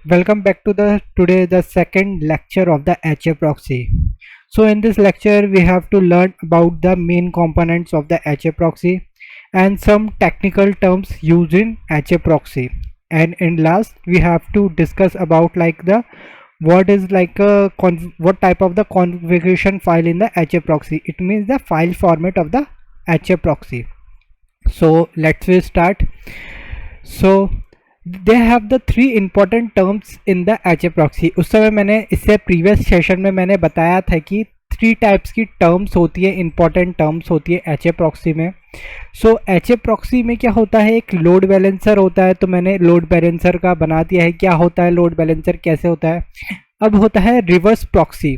Welcome back to the second lecture of the HA proxy. So in this lecture we have to learn about the main components of the HA proxy and some technical terms used in HA proxy. And in last we have to discuss about like the what is like a what type of the configuration file in the HA proxy. It means the file format of the HA proxy. So let's start. So they have the three important terms in the H A proxy. उस समय मैंने इससे previous session में मैंने बताया था कि three types की टर्म्स होती है, इंपॉर्टेंट टर्म्स होती है एच ए प्रॉक्सी में. सो एच ए प्रॉक्सी में क्या होता है, एक लोड बैलेंसर होता है. तो मैंने लोड बैलेंसर का बना दिया है. क्या होता है लोड बैलेंसर, कैसे होता है. अब होता है रिवर्स प्रॉक्सी.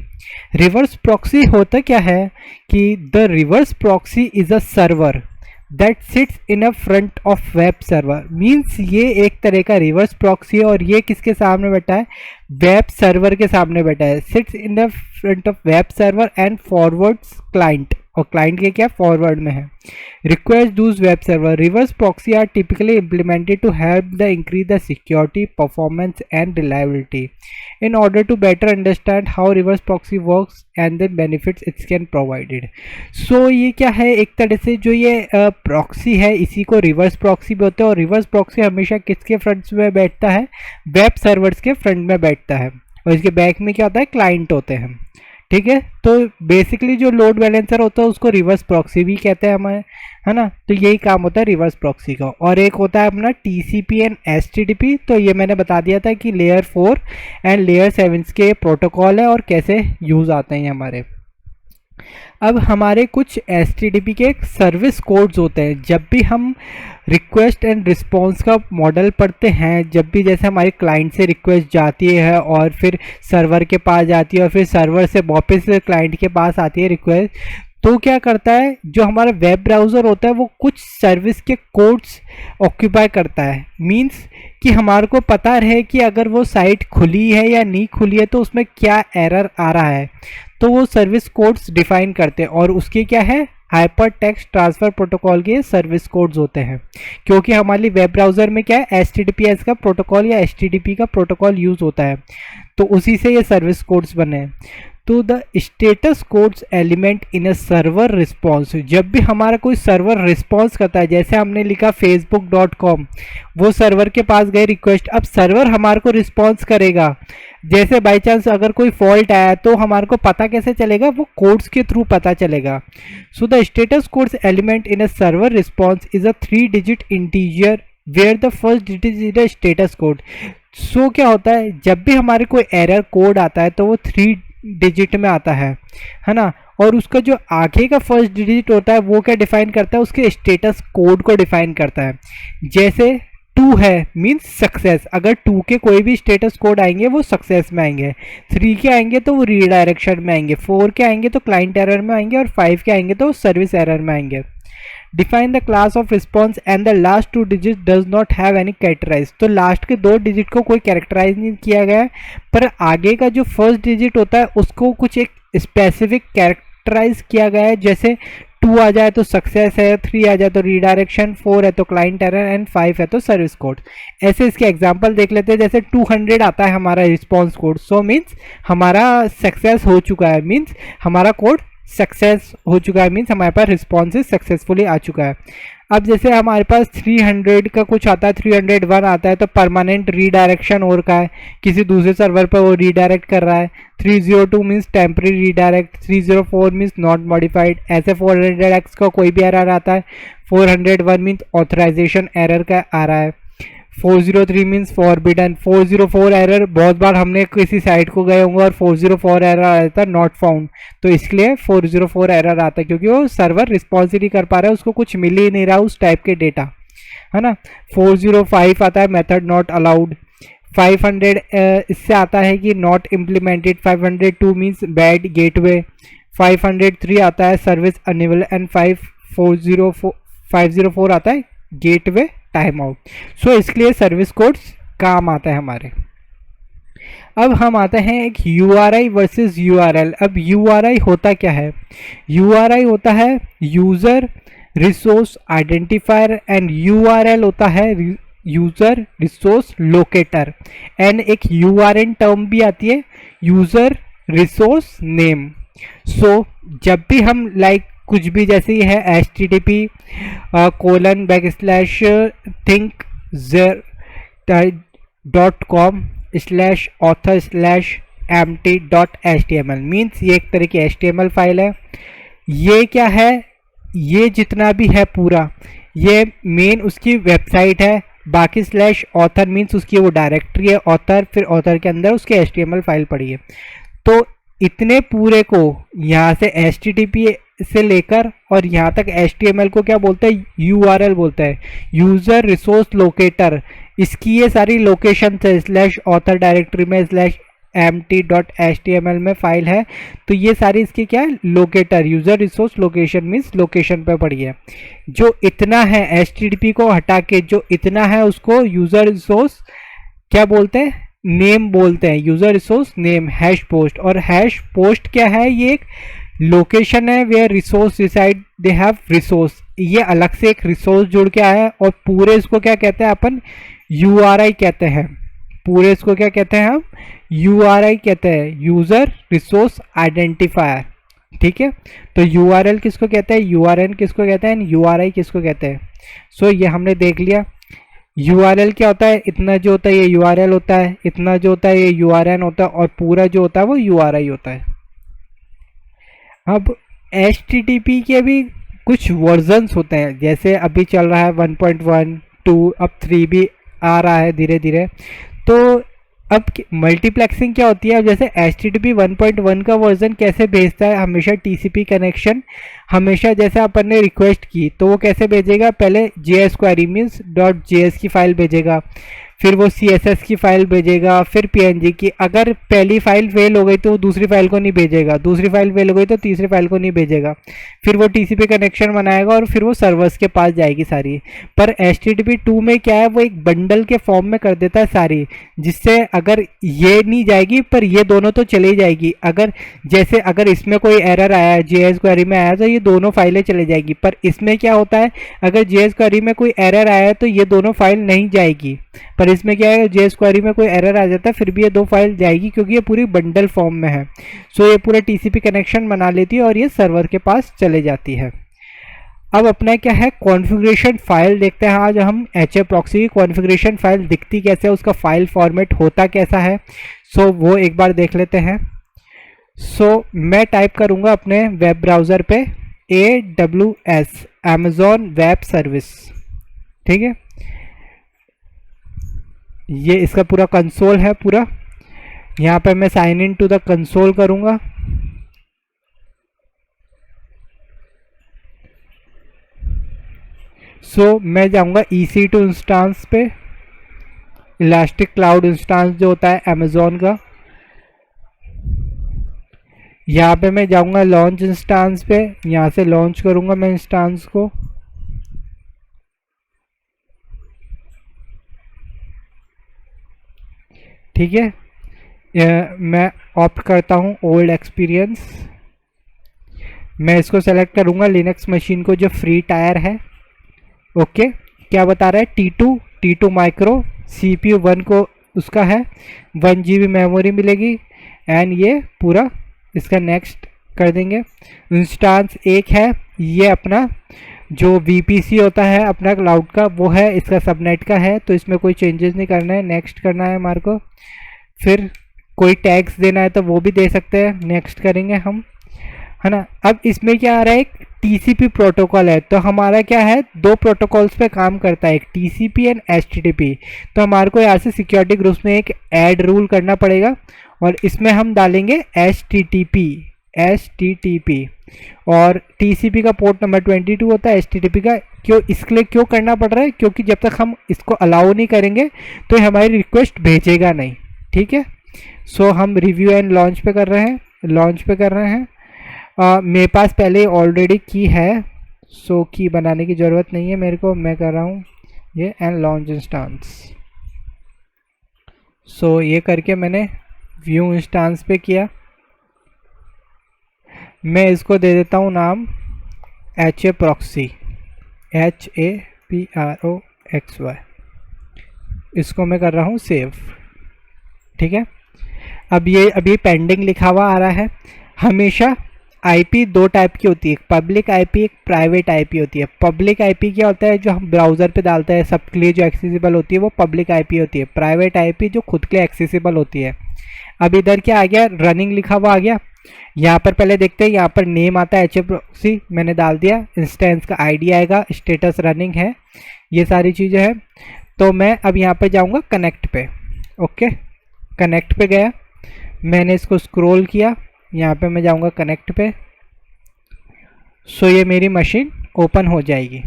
रिवर्स प्रॉक्सी होता क्या है कि the reverse proxy is a server that sits in a front of web server. Means ये एक तरह का रिवर्स प्रॉक्सी है और ये किसके सामने बैठा है, वेब सर्वर के सामने बैठा है. Sits in the front of web server and forwards client, और क्लाइंट के क्या फॉरवर्ड में है. रिक्वेस्ट दूस web server. Reverse proxy are typically implemented to help the increase the security, performance and reliability. in order to better understand how reverse proxy works and the benefits it can provided. So ये क्या है, एक तरह से जो ये proxy है इसी को रिवर्स प्रॉक्सी भी होता है. और रिवर्स प्रॉक्सी हमेशा किसके फ्रंट में बैठता है, वेब सर्वर्स के फ्रंट में बैठता है. और इसके बैक में क्या होता है, क्लाइंट होते हैं. ठीक है, तो बेसिकली जो लोड बैलेंसर होता है उसको रिवर्स प्रॉक्सी भी कहते हैं हमारे, है ना. तो यही काम होता है रिवर्स प्रॉक्सी का. और एक होता है अपना टीसीपी एंड एचटीटीपी. तो ये मैंने बता दिया था कि लेयर 4 एंड लेयर 7 के प्रोटोकॉल है और कैसे यूज़ आते हैं हमारे. अब हमारे कुछ एचटीटीपी के सर्विस कोड्स होते हैं. जब भी हम रिक्वेस्ट एंड रिस्पॉन्स का मॉडल पढ़ते हैं, जब भी जैसे हमारे क्लाइंट से रिक्वेस्ट जाती है और फिर सर्वर के पास जाती है और फिर सर्वर से वापस क्लाइंट के पास आती है रिक्वेस्ट, तो क्या करता है जो हमारा वेब ब्राउज़र होता है वो कुछ सर्विस के कोड्स ऑक्यूपाई करता है. मींस कि हमारे को पता रहे कि अगर वो साइट खुली है या नहीं खुली है तो उसमें क्या एरर आ रहा है. तो वो सर्विस कोड्स डिफाइन करते हैं और उसके क्या है, हाइपर टेक्स्ट ट्रांसफ़र प्रोटोकॉल के सर्विस कोड्स होते हैं. क्योंकि हमारी वेब ब्राउज़र में क्या है, HTTPS का प्रोटोकॉल या HTTP का प्रोटोकॉल यूज़ होता है. तो उसी से ये सर्विस कोड्स बने हैं. तो the status codes element in a server response. जब भी हमारा कोई सर्वर रिस्पॉन्स करता है, जैसे हमने लिखा facebook.com, वो सर्वर के पास गए रिक्वेस्ट. अब सर्वर हमारे को रिस्पॉन्स करेगा. जैसे बाई चांस अगर कोई फॉल्ट आया तो हमारे को पता कैसे चलेगा, वो कोड्स के थ्रू पता चलेगा. So the status codes element in a server response is a 3 digit integer where the first digit is the status code. So क्या होता है, जब भी हमारे कोई एरर कोड आता है तो वो 3 डिजिट में आता है ना. और उसका जो आगे का फर्स्ट डिजिट होता है वो क्या डिफाइन करता है, उसके स्टेटस कोड को डिफाइन करता है. जैसे 2 है मीन्स सक्सेस. अगर 2 के कोई भी स्टेटस कोड आएंगे वो सक्सेस में आएंगे. 3 के आएंगे तो वो रीडायरेक्शन में आएंगे. 4 के आएंगे तो क्लाइंट एरर में आएंगे. और 5 के आएंगे तो सर्विस एरर में आएंगे. Define the class of response and the last 2 digit does not have any characterize. तो लास्ट के 2 डिजिट को कोई कैरेक्टराइज नहीं किया गया है, पर आगे का जो फर्स्ट डिजिट होता है उसको कुछ एक स्पेसिफिक कैरेक्टराइज किया गया है. जैसे 2 आ जाए तो सक्सेस है, 3 आ जाए तो रीडायरेक्शन, 4 है तो क्लाइंट एरर एंड 5 है तो सर्विस कोड. ऐसे इसके एग्जांपल देख लेते हैं. जैसे 200 आता है हमारा रिस्पॉन्स कोड, सो मीन्स हमारा सक्सेस हो चुका है, मीन्स हमारा कोड सक्सेस हो चुका है, मीन्स हमारे पास रिस्पॉन्सेज सक्सेसफुली आ चुका है. अब जैसे हमारे पास 300 का कुछ आता है, 301 आता है तो परमानेंट रीडायरेक्शन और का है, किसी दूसरे सर्वर पर वो रीडायरेक्ट कर रहा है. 302 means temporary redirect. 304 means not modified. ऐसे 400X का कोई भी एरर आता है. 401 मीन्स ऑथराइजेशन एरर का आ रहा है. 403 मीन्स फॉरबिडन. 404 एरर बहुत बार हमने किसी साइट को गए होंगे और 404 एरर आता है नॉट फाउंड. तो इसलिए 404 एरर आता है क्योंकि वो सर्वर रिस्पॉन्स ही नहीं कर पा रहा है, उसको कुछ मिल ही नहीं रहा उस टाइप के डेटा, है ना. 405 आता है मेथड नॉट अलाउड. 500 इससे आता है कि not implemented. 502 means bad gateway. 503 आता है सर्विस अनेबल एंड 504 आता है गेटवे टाइम आउट. सो इसके लिए सर्विस कोड्स काम आता है हमारे. अब हम आते हैं एक URI वर्सेस URL. अब URI होता क्या है, URI होता है user resource identifier and URL होता है यूजर रिसोर्स लोकेटर, एंड एक यूआरएन टर्म भी आती है, यूजर रिसोर्स नेम। सो जब भी हम लाइक कुछ भी जैसे ही है http://think.author/empty.html मीन्स ये एक तरह की HTML फाइल है। ये क्या है, ये जितना भी है पूरा ये मेन उसकी वेबसाइट है। बाकी स्लैश ऑथर मीन्स उसकी वो डायरेक्टरी है ऑथर, फिर ऑथर के अंदर उसके HTML फाइल पड़ी है। तो इतने पूरे को यहाँ से HTTP से लेकर और यहाँ तक HTML को क्या बोलते हैं, URL बोलते हैं, यूजर रिसोर्स लोकेटर। इसकी ये सारी लोकेशन है, स्लैश ऑथर डायरेक्टरी में स्लैश empty.html में फाइल है। तो ये सारी इसकी क्या है, locator, user resource location means location पे पड़ी है। जो इतना है HTTP को हटा के जो इतना है उसको यूजर रिसोर्स क्या बोलते हैं, नेम बोलते हैं, user resource name hash post. और हैश पोस्ट क्या है, ये एक लोकेशन है where resource reside, they have resource, ये अलग से एक रिसोर्स जुड़ के आया है। और पूरे इसको क्या कहते हैं अपन, URI कहते हैं। पूरे इसको क्या कहते हैं हम, URI कहते हैं, यूजर रिसोर्स आइडेंटिफायर। ठीक है, तो URL किसको कहते हैं, URN किसको कहते हैं, URI किसको कहते हैं। सो ये हमने देख लिया। URL क्या होता है, इतना जो होता है ये URL होता है, इतना जो होता है ये URN होता है, और पूरा जो होता है वो URI होता है। अब HTTP के भी कुछ वर्जन्स होते हैं, जैसे अभी चल रहा है 1.1, 2, अब 3 भी आ रहा है धीरे धीरे। तो अब मल्टीप्लेक्सिंग क्या होती है, अब जैसे HTTP 1.1 का वर्जन कैसे भेजता है, हमेशा TCP कनेक्शन हमेशा जैसे अपन ने रिक्वेस्ट की तो वो कैसे भेजेगा, पहले JS क्वेरी मीन्स .js की फाइल भेजेगा, फिर वो CSS की फाइल भेजेगा, फिर PNG की। अगर पहली फाइल फेल हो गई तो वो दूसरी फाइल को नहीं भेजेगा, दूसरी फाइल फेल हो गई तो तीसरी फाइल को नहीं भेजेगा, फिर वो TCP कनेक्शन बनाएगा और फिर वो सर्वर्स के पास जाएगी सारी। पर HTTP 2 में क्या है, वो एक बंडल के फॉर्म में कर देता है सारी, जिससे अगर ये नहीं जाएगी पर ये दोनों तो चली जाएगी। अगर जैसे अगर इसमें कोई एरर आया है, JS क्वेरी में आया तो ये दोनों फाइलें चली जाएगी। पर इसमें क्या होता है, अगर JS क्वेरी में कोई एरर आया है तो ये दोनों फाइल नहीं जाएगी। पर इसमें क्या है, JS क्वेरी में कोई एरर आ जाता है फिर भी ये दो फाइल जाएगी, क्योंकि ये पूरी बंडल फॉर्म में है। सो ये पूरा TCP कनेक्शन बना लेती है और ये सर्वर के पास चले जाती है। अब अपना क्या है, कॉन्फ़िगरेशन फाइल देखते हैं आज हम। HA प्रॉक्सी की कॉन्फ़िगरेशन फाइल दिखती कैसे है, उसका फाइल फॉर्मेट होता कैसा है, सो वो एक बार देख लेते हैं। सो मैं टाइप करूँगा अपने वेब ब्राउज़र पे AWS अमेज़ॉन वेब सर्विस। ठीक है, ये इसका पूरा कंसोल है पूरा। यहाँ पे मैं sign in to the console करूँगा। सो मैं जाऊँगा EC2 इंस्टांस पे, इलास्टिक क्लाउड इंस्टांस जो होता है अमेज़ॉन का। यहाँ पे मैं जाऊँगा लॉन्च इंस्टांस पे, यहाँ से लॉन्च करूँगा मैं इंस्टांस को। ठीक है, मैं ऑप्ट करता हूँ ओल्ड एक्सपीरियंस। मैं इसको सेलेक्ट करूँगा लिनक्स मशीन को जो फ्री टायर है। ओके, क्या बता रहा है, T2 माइक्रो, CPU 1 को उसका है, 1 GB मेमोरी मिलेगी, एंड ये पूरा इसका नेक्स्ट कर देंगे। इंस्टांस एक है, ये अपना जो VPC होता है अपना क्लाउड का वो है, इसका सबनेट का है, तो इसमें कोई चेंजेस नहीं करना है, नेक्स्ट करना है हमारे को। फिर कोई टैग्स देना है तो वो भी दे सकते हैं, नेक्स्ट करेंगे हम, है ना। अब इसमें क्या आ रहा है, एक TCP प्रोटोकॉल है, तो हमारा क्या है, दो प्रोटोकॉल्स पे काम करता है, एक TCP एंड HTTP। तो हमारे को यहाँ से सिक्योरिटी ग्रुप्स में एक ऐड रूल करना पड़ेगा और इसमें हम डालेंगे HTTP। और TCP का पोर्ट नंबर 22 होता है, HTTP का क्यों, इसके लिए क्यों करना पड़ रहा है, क्योंकि जब तक हम इसको अलाउ नहीं करेंगे तो हमारी रिक्वेस्ट भेजेगा नहीं। ठीक है, सो हम रिव्यू एंड लॉन्च पे कर रहे हैं, मेरे पास पहले ऑलरेडी की है, सो की बनाने की ज़रूरत नहीं है मेरे को, मैं कर रहा हूँ ये एंड लॉन्च इंस्टांस। सो ये करके मैंने व्यू इंस्टांस पे किया। मैं इसको दे देता हूँ नाम HA प्रॉक्सी, HAPROXY। इसको मैं कर रहा हूँ सेव। ठीक है, अब ये अभी पेंडिंग लिखा हुआ आ रहा है। हमेशा आईपी दो टाइप की होती है, एक पब्लिक आईपी, एक प्राइवेट आईपी होती है। पब्लिक आईपी क्या होता है, जो हम ब्राउज़र पे डालते हैं सबके लिए जो एक्सेसिबल होती है वो पब्लिक आईपी होती है। प्राइवेट आईपी जो खुद के लिए एक्सेसिबल होती है। अब इधर क्या आ गया, रनिंग लिखा हुआ आ गया। यहाँ पर पहले देखते हैं, यहाँ पर नेम आता है HA प्रॉक्सी, मैंने डाल दिया। इंस्टेंस का आईडी आएगा, स्टेटस रनिंग है, ये सारी चीज़ें हैं। तो मैं अब यहाँ पर जाऊँगा कनेक्ट पे। ओके, कनेक्ट पे गया, मैंने इसको स्क्रॉल किया, यहाँ पे मैं जाऊँगा कनेक्ट पे। सो ये मेरी मशीन ओपन हो जाएगी।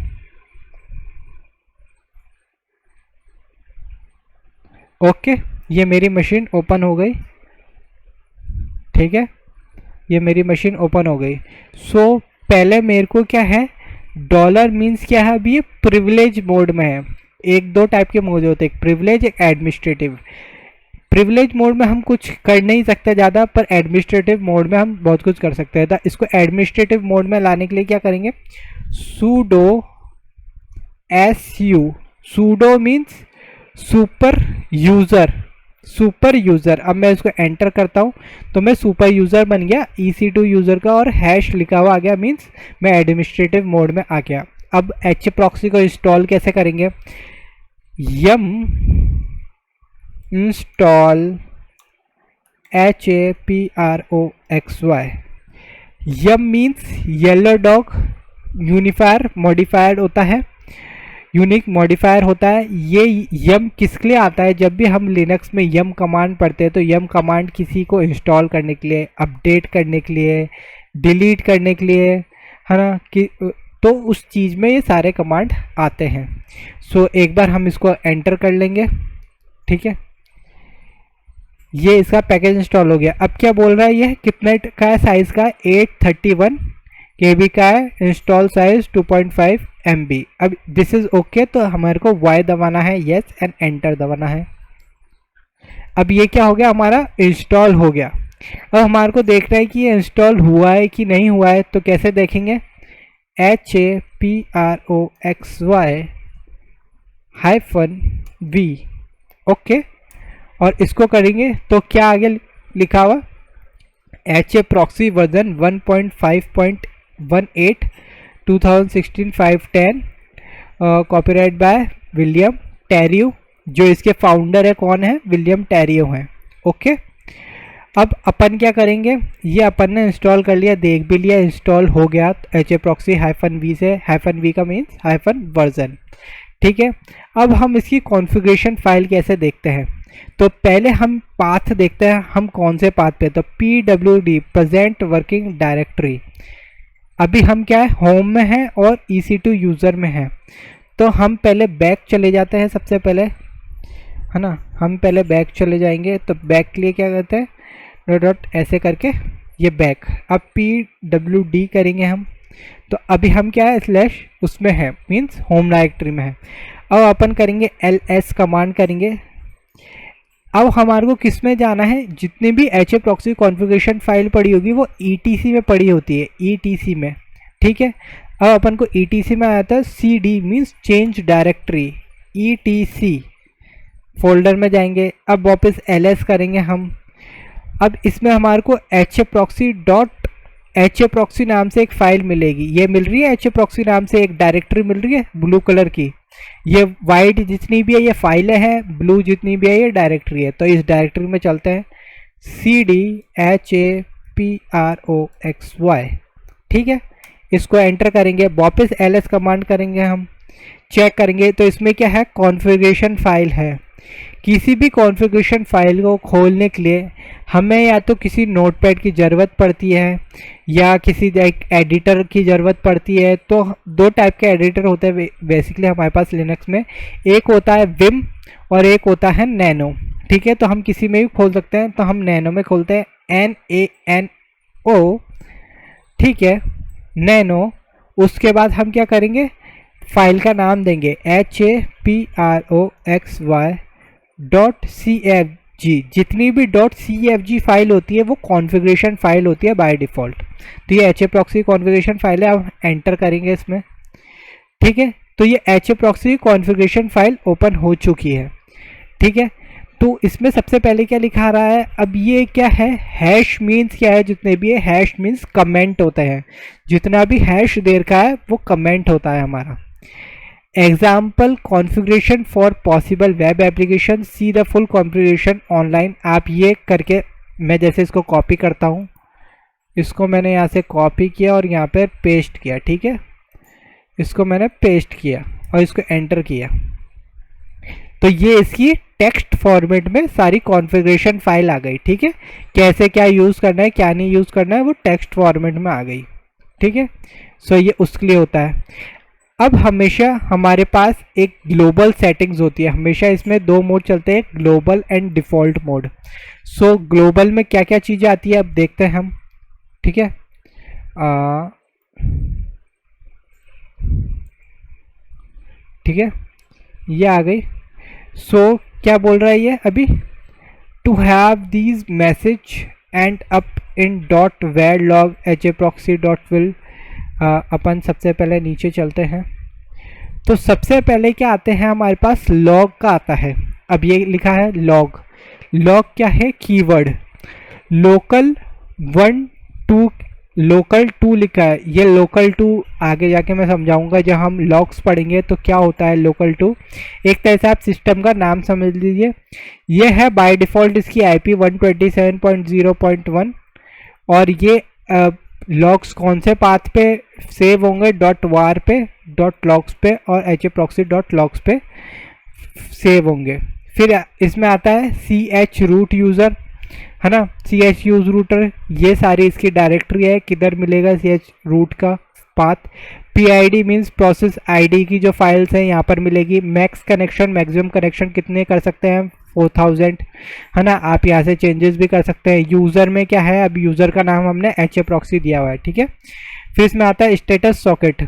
ओके, ये मेरी मशीन ओपन हो गई। ठीक है, ये मेरी मशीन ओपन हो गई। सो पहले मेरे को क्या है, डॉलर मीन्स क्या है, अभी ये प्रिविलेज मोड में है। एक दो टाइप के मोड होते हैं, एक प्रिविलेज, एक एडमिनिस्ट्रेटिव। प्रिविलेज मोड में हम कुछ कर नहीं सकते ज़्यादा, पर एडमिनिस्ट्रेटिव मोड में हम बहुत कुछ कर सकते हैं। तो इसको एडमिनिस्ट्रेटिव मोड में लाने के लिए क्या करेंगे, sudo su, sudo means super user. अब मैं इसको एंटर करता हूँ तो मैं सुपर यूज़र बन गया EC2 यूज़र का, और हैश लिखा हुआ आ गया, मीन्स मैं एडमिनिस्ट्रेटिव मोड में आ गया। अब HA प्रॉक्सी को इंस्टॉल कैसे करेंगे, yum install HAPROXY। Yum means yellow dog, unifier modifier होता है, यूनिक मॉडिफायर होता है। ये यम किसके लिए आता है, जब भी हम लिनक्स में यम कमांड पढ़ते हैं तो यम कमांड किसी को इंस्टॉल करने के लिए, अपडेट करने के लिए, डिलीट करने के लिए, है ना, कि तो उस चीज़ में ये सारे कमांड आते हैं। सो एक बार हम इसको एंटर कर लेंगे। ठीक है, ये इसका पैकेज इंस्टॉल हो गया। अब क्या बोल रहा है, ये कितने का है, साइज़ का 831 KB का है, इंस्टॉल साइज 2.5 MB। अब दिस इज़ ओके, तो हमारे को Y दबाना है, येस, एंड एंटर दबाना है। अब ये क्या हो गया, हमारा इंस्टॉल हो गया। अब हमारे को देखना है कि ये इंस्टॉल हुआ है कि नहीं हुआ है। तो कैसे देखेंगे, HAPROXY-V। ओके, और इसको करेंगे तो क्या आगे लिखा हुआ, HA proxy version 1.5.18 2016 510, copyright by William Tarreau. जो इसके फाउंडर है कौन है, विलियम टेरियो हैं। ओके, अब अपन क्या करेंगे, ये अपन ने इंस्टॉल कर लिया, देख भी लिया, इंस्टॉल हो गया HA प्रॉक्सी -V से, -V का मीन्स -वर्जन। ठीक है, अब हम इसकी कॉन्फ़िगरेशन फाइल कैसे देखते हैं, तो पहले हम पाथ देखते हैं, हम कौन से पाथ पे, तो PWD प्रेजेंट वर्किंग डायरेक्टरी। अभी हम क्या है, होम में है और EC2 यूज़र में है। तो हम पहले बैक चले जाते हैं, सबसे पहले, है ना, हम पहले बैक चले जाएंगे। तो बैक के लिए क्या करते हैं, डॉट ऐसे करके ये बैक। अब PWD करेंगे हम, तो अभी हम क्या है, स्लैश उसमें है, मीन्स होम डायरेक्टरी में है। अब अपन करेंगे LS कमांड करेंगे। अब हमारे को किस में जाना है, जितनी भी HA प्रॉक्सी कॉन्फ़िगरेशन फाइल पड़ी होगी वो ETC में पड़ी होती है, ETC में। ठीक है, अब अपन को ETC में आता है CD means change directory, ETC folder में जाएंगे। अब वापस LS करेंगे हम। अब इसमें हमारे को HA प्रॉक्सी नाम से एक फ़ाइल मिलेगी, ये मिल रही है, HA प्रॉक्सी नाम से एक डायरेक्टरी मिल रही है ब्लू कलर की। ये वाइट जितनी भी है ये फाइलें हैं, ब्लू जितनी भी है ये डायरेक्टरी है। तो इस डायरेक्टरी में चलते हैं, CDHAPROXY। ठीक है, इसको एंटर करेंगे, वापस LS कमांड करेंगे, हम चेक करेंगे तो इसमें क्या है, कॉन्फ़िगरेशन फाइल है। किसी भी कॉन्फ़िगरेशन फाइल को खोलने के लिए हमें या तो किसी नोटपैड की ज़रूरत पड़ती है या किसी एक एडिटर की ज़रूरत पड़ती है। तो दो टाइप के एडिटर होते हैं बेसिकली हमारे पास लिनक्स में, एक होता है विम और एक होता है नैनो। ठीक है, तो हम किसी में भी खोल सकते हैं, तो हम नैनो में खोलते हैं, NANO। ठीक है, नैनो। उसके बाद हम क्या करेंगे, फाइल का नाम देंगे HAPROXY.CFG। जितनी भी .CFG फाइल होती है वो कॉन्फ़िगरेशन फाइल होती है बाय डिफ़ॉल्ट। तो ये HA प्रॉक्सी कॉन्फ़िगरेशन फाइल है, अब एंटर करेंगे इसमें। ठीक है, तो ये HA proxy configuration file open हो चुकी है। ठीक है। तो इसमें सबसे पहले क्या लिखा रहा है, अब ये क्या है, हैश मीन्स क्या है, जितने भी है हैश मीन्स कमेंट होते हैं, जितना भी हैश दे रखा है वो कमेंट होता है हमारा। Example configuration for possible web application, see the full configuration online. आप ये करके, मैं जैसे इसको कॉपी करता हूँ, इसको मैंने यहाँ से कॉपी किया और यहाँ पर पेस्ट किया, ठीक है, इसको मैंने पेस्ट किया और इसको एंटर किया, तो ये इसकी टेक्स्ट फॉर्मेट में सारी कॉन्फ़िगरेशन फाइल आ गई, ठीक है। कैसे क्या यूज़ करना है क्या नहीं यूज़ करना है वो टेक्स्ट फॉर्मेट में आ गई, ठीक है। सो ये उसके लिए होता है। अब हमेशा हमारे पास एक ग्लोबल सेटिंग्स होती है, हमेशा इसमें दो मोड चलते हैं, global and default mode. So global में क्या क्या चीज़ें आती है अब देखते हैं हम, ठीक है। ठीक है, ये आ गई। सो क्या बोल रहा है ये अभी, to have these message end up in dot var log H A proxy dot will. अपन सबसे पहले नीचे चलते हैं, तो सबसे पहले क्या आते हैं हमारे पास, लॉग का आता है। अब ये लिखा है लॉग, लॉग क्या है, कीवर्ड, लोकल 1 2, लोकल 2 लिखा है, ये लोकल 2 आगे जाके मैं समझाऊंगा जब हम लॉग्स पढ़ेंगे तो क्या होता है लोकल 2। एक तरह से आप सिस्टम का नाम समझ लीजिए। ये है बाय डिफ़ॉल्ट इसकी IP 127.0.1 और ये लॉग्स कौन से पाथ पे सेव होंगे, .var पे, .logs पे और HAProxy.logs पे सेव होंगे। फिर इसमें आता है ch रूट यूज़र, है ना, ch यूज रूटर, ये सारी इसकी डायरेक्टरी है, किधर मिलेगा ch रूट का path. PID means process ID की जो फाइल्स हैं यहाँ पर मिलेगी। मैक्स कनेक्शन, मैक्सिमम कनेक्शन कितने कर सकते हैं, 4000, है ना, आप यहाँ से चेंजेस भी कर सकते हैं। यूज़र में क्या है, अब यूज़र का नाम हमने HAProxy दिया हुआ है, ठीक है। फिर इसमें आता है स्टेटस सॉकेट,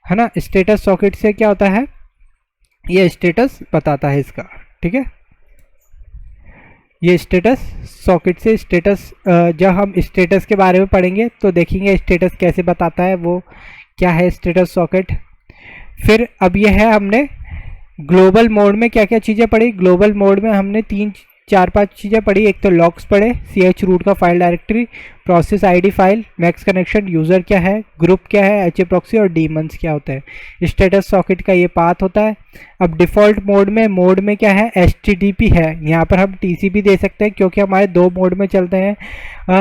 है ना, स्टेटस सॉकेट से क्या होता है, ये स्टेटस बताता है इसका, ठीक है। ये स्टेटस सॉकेट से स्टेटस, जब हम स्टेटस के बारे में पढ़ेंगे तो देखेंगे स्टेटस कैसे बताता है, वो क्या है स्टेटस सॉकेट। फिर अब ये है, हमने ग्लोबल मोड में क्या क्या चीज़ें पढ़ी, ग्लोबल मोड में हमने 3-4-5 चीज़ें पढ़ी। एक तो लॉग्स पढ़े, ch रूट का file directory, process ID file, max connection, user क्या है, ग्रुप क्या है, HAProxy और डीमंस क्या होता है। स्टेटस सॉकेट का ये पाथ होता है। अब डिफ़ॉल्ट मोड में क्या है, HTTP है। यहाँ पर हम TCP दे सकते हैं क्योंकि हमारे दो मोड में चलते हैं,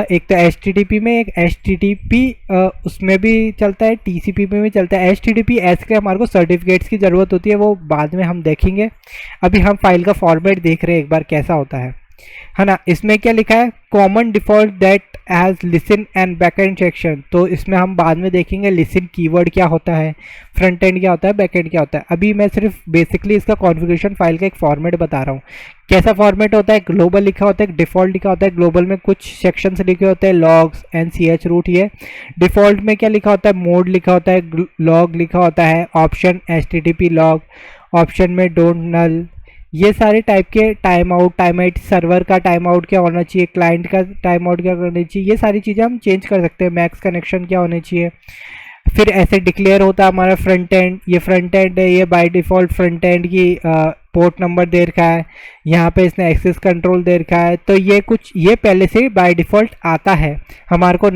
एक तो HTTP में, एक HTTP उसमें भी चलता है, TCP में भी चलता है। HTTPS के हमारे को सर्टिफिकेट्स की ज़रूरत होती है, वो बाद में हम देखेंगे। अभी हम फाइल का फॉर्मेट देख रहे हैं एक बार कैसा होता है ना। इसमें क्या लिखा है, common default that as listen and backend section, तो इसमें हम बाद में देखेंगे लिसन कीवर्ड क्या होता है, फ्रंट एंड क्या होता है, बैक एंड क्या होता है। अभी मैं सिर्फ बेसिकली इसका कॉन्फ़िगरेशन फाइल का एक फॉर्मेट बता रहा हूँ। कैसा फॉर्मेट होता है, ग्लोबल लिखा होता है, डिफ़ॉल्ट लिखा होता है। ग्लोबल में कुछ सेक्शंस लिखे होते हैं, लॉग्स एंड ch रूट। ये डिफ़ॉल्ट में क्या लिखा होता है, मोड लिखा होता है, लॉग लिखा होता है, ऑप्शन HTTP लॉग, ऑप्शन में डोंट नल, ये सारे टाइप के टाइम आउट, सर्वर का टाइम आउट क्या होना चाहिए, क्लाइंट का टाइम आउट क्या करना चाहिए, ये सारी चीज़ें हम चेंज कर सकते हैं। मैक्स कनेक्शन क्या होने चाहिए। फिर ऐसे डिक्लेयर होता है हमारा फ्रंट एंड, ये फ्रंट एंड है, ये बाय डिफ़ॉल्ट फ्रंट एंड की पोर्ट नंबर दे रखा है, यहाँ पे इसने एक्सेस कंट्रोल दे रखा है। तो ये कुछ ये पहले से बाय डिफ़ॉल्ट आता है हमारे को,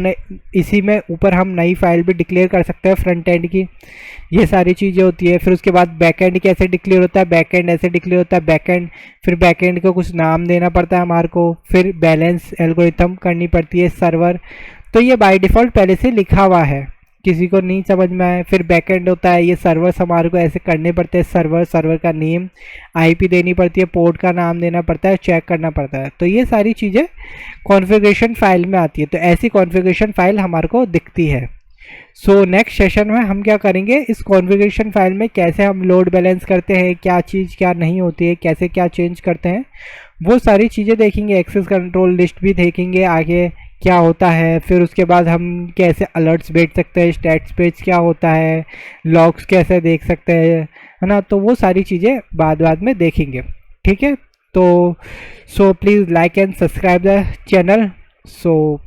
इसी में ऊपर हम नई फाइल भी डिक्लेयर कर सकते हैं फ्रंट एंड की, ये सारी चीज़ें होती है। फिर उसके बाद बैकएंड कैसे डिक्लेयर होता है, बैकएंड ऐसे डिक्लेयर होता है बैकएंड, फिर बैकएंड को कुछ नाम देना पड़ता है हमारे को, फिर बैलेंस एल्गोरिथम करनी पड़ती है, सर्वर। तो ये बाय डिफ़ॉल्ट पहले से लिखा हुआ है, किसी को नहीं समझ में आए। फिर बैकएंड होता है, ये सर्वर्स हमारे को ऐसे करने पड़ते हैं, सर्वर का नेम, IP देनी पड़ती है, पोर्ट का नाम देना पड़ता है, चेक करना पड़ता है। तो ये सारी चीज़ें कॉन्फ़िगरेशन फाइल में आती है। तो ऐसी कॉन्फ़िगरेशन फाइल हमारे को दिखती है। सो नेक्स्ट सेशन में हम क्या करेंगे, इस कॉन्फ़िगरेशन फाइल में कैसे हम लोड बैलेंस करते हैं, क्या चीज़ क्या नहीं होती है, कैसे क्या चेंज करते हैं, वो सारी चीज़ें देखेंगे। एक्सेस कंट्रोल लिस्ट भी देखेंगे आगे क्या होता है। फिर उसके बाद हम कैसे अलर्ट्स भेज सकते हैं, स्टैट्स पेज क्या होता है, लॉग्स कैसे देख सकते हैं, है ना। तो वो सारी चीज़ें बाद में देखेंगे, ठीक है। तो so please like and subscribe the channel. So